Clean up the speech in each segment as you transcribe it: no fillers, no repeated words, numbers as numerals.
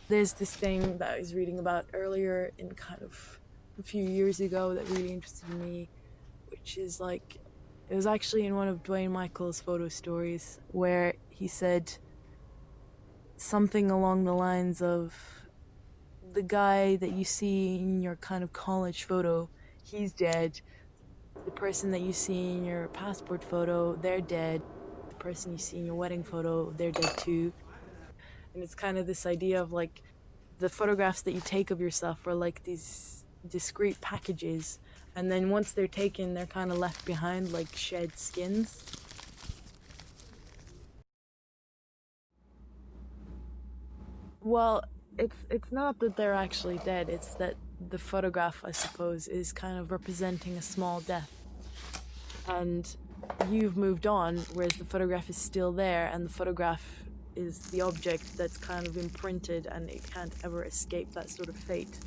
There's this thing that I was reading about earlier in kind of a few years ago that really interested me, which is like, it was actually in one of Dwayne Michael's photo stories where he said something along the lines of, the guy that you see in your kind of college photo, he's dead. The person that you see in your passport photo, they're dead. The person you see in your wedding photo, they're dead too. And it's kind of this idea of like, the photographs that you take of yourself are like these discrete packages, and then once they're taken, they're kind of left behind like shed skins. Well, it's not that they're actually dead, it's that the photograph, I suppose, is kind of representing a small death. And you've moved on, whereas the photograph is still there, and the photograph is the object that's kind of imprinted, and it can't ever escape that sort of fate.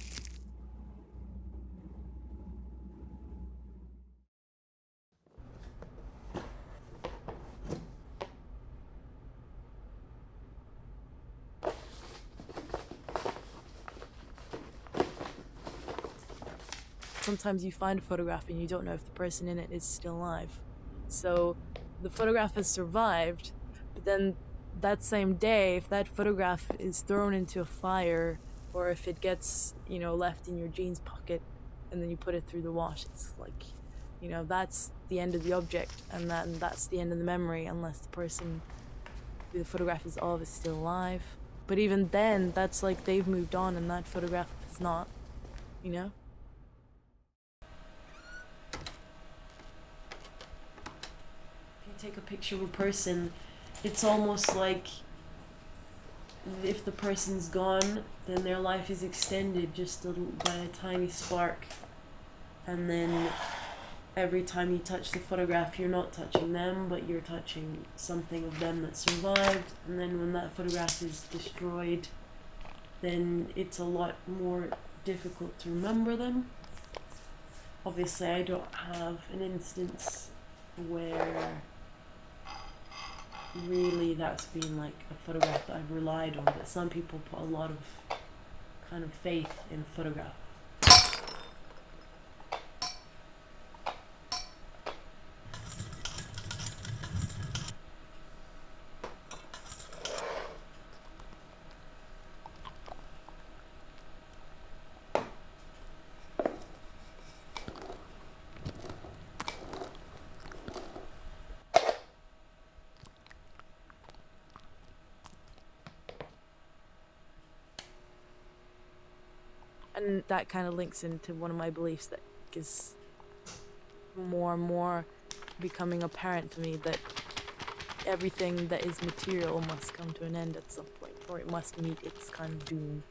Sometimes you find a photograph and you don't know if the person in it is still alive. So the photograph has survived, but then that same day, if that photograph is thrown into a fire, or if it gets, left in your jeans pocket and then you put it through the wash, it's like, that's the end of the object, and that's the end of the memory, unless the person the photograph is of is still alive. But even then, that's like they've moved on and that photograph is not, you know? If you take a picture of a person, it's almost like if the person's gone, then their life is extended just by a tiny spark. And then every time you touch the photograph, you're not touching them, but you're touching something of them that survived. And then when that photograph is destroyed, then it's a lot more difficult to remember them. Obviously, I don't have an instance where really that's been like a photograph that I've relied on, but some people put a lot of kind of faith in photograph. And that kind of links into one of my beliefs that is more and more becoming apparent to me, that everything that is material must come to an end at some point, or it must meet its kind of doom.